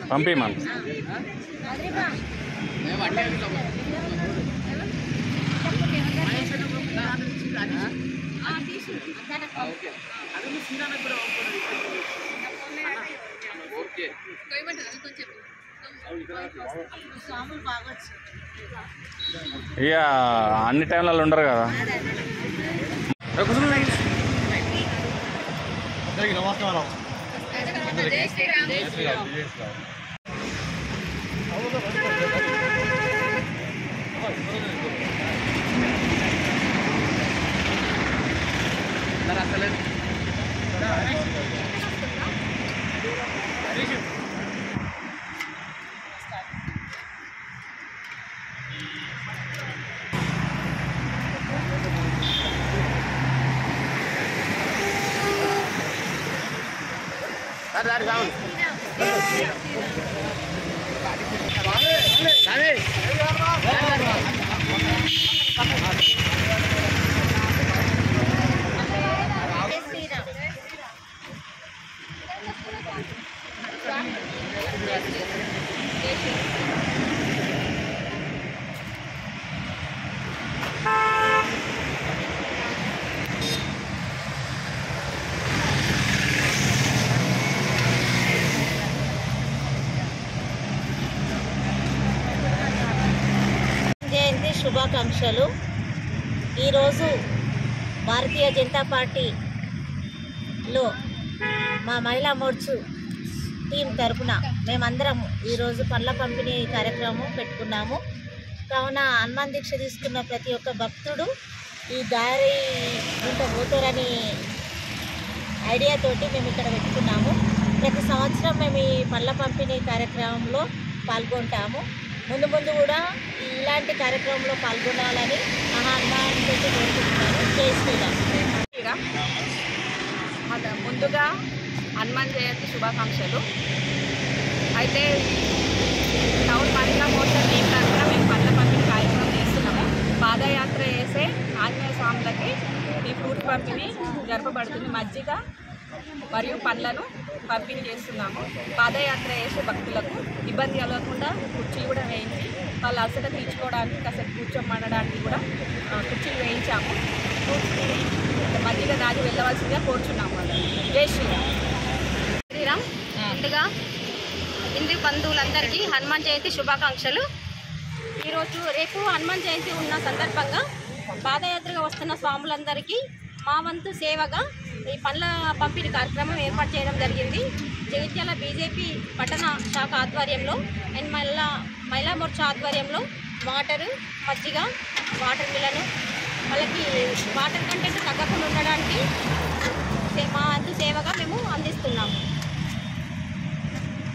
పంపి మనం ఇక అన్ని టైంలలో ఉండరు కదా. నమస్కారం. జయంతి శుభాకాంక్షలు. ఈరోజు భారతీయ జనతా పార్టీలో మా మహిళా మోర్చు టీం తరఫున మేమందరం ఈరోజు పండ్ల పంపిణీ కార్యక్రమం పెట్టుకున్నాము. కావున హనుమాన్ దీక్ష తీసుకున్న ప్రతి ఒక్క భక్తుడు ఈ దారి ఇంత పోతారని ఐడియాతోటి మేము ఇక్కడ పెట్టుకున్నాము. ప్రతి సంవత్సరం మేము ఈ పండ్ల పంపిణీ కార్యక్రమంలో పాల్గొంటాము. ముందు ముందు కూడా ఇలాంటి కార్యక్రమంలో పాల్గొనాలని హనుమాన్ తోటి కోరుకుంటున్నాను. జై శ్రీరామ్. ముందుగా హనుమాన్ జయంతి శుభాకాంక్షలు. అయితే టౌన్ మహిళా మోర్చా టీం తరఫున మేము పండ్ల పంపిణీ కార్యక్రమం చేస్తున్నాము. పాదయాత్ర చేసే ఆంజనేయ స్వాములకి ఈ ఫ్రూట్ పంపిణీ జరపబడుతుంది. మజ్జిగ మరియు పండ్లను పంపిణీ చేస్తున్నాము. పాదయాత్ర చేసే భక్తులకు ఇబ్బంది కలగకుండా కుర్చీలు కూడా వేయించి వాళ్ళు అలసట తీర్చుకోవడానికి కాసేపు కూర్చోమనడానికి కూడా కుర్చీలు వేయించాము. మజ్జిగ దాగి వెళ్ళవలసిందిగా కోరుచున్నాము. జై శ్రీరామ్. శ్రీరామ్. ముందుగా హిందూ బంధువులందరికీ హనుమాన్ జయంతి శుభాకాంక్షలు. రేపు హనుమాన్ జయంతి ఉన్న సందర్భంగా పాదయాత్రగా వస్తున్న స్వాములందరికీ మా వంతు సేవగా ఈ పండ్ల పంపిణీ కార్యక్రమం ఏర్పాటు చేయడం జరిగింది. జగిత్యాల బీజేపీ పట్టణ శాఖ ఆధ్వర్యంలో అండ్ మహిళా మోర్చా ఆధ్వర్యంలో వాటరు, మజ్జిగ, వాటర్ మిలను వాళ్ళకి వాటర్ కంటెంట్ తగ్గకుండా ఉండడానికి మా వంతు సేవగా మేము అందిస్తున్నాము.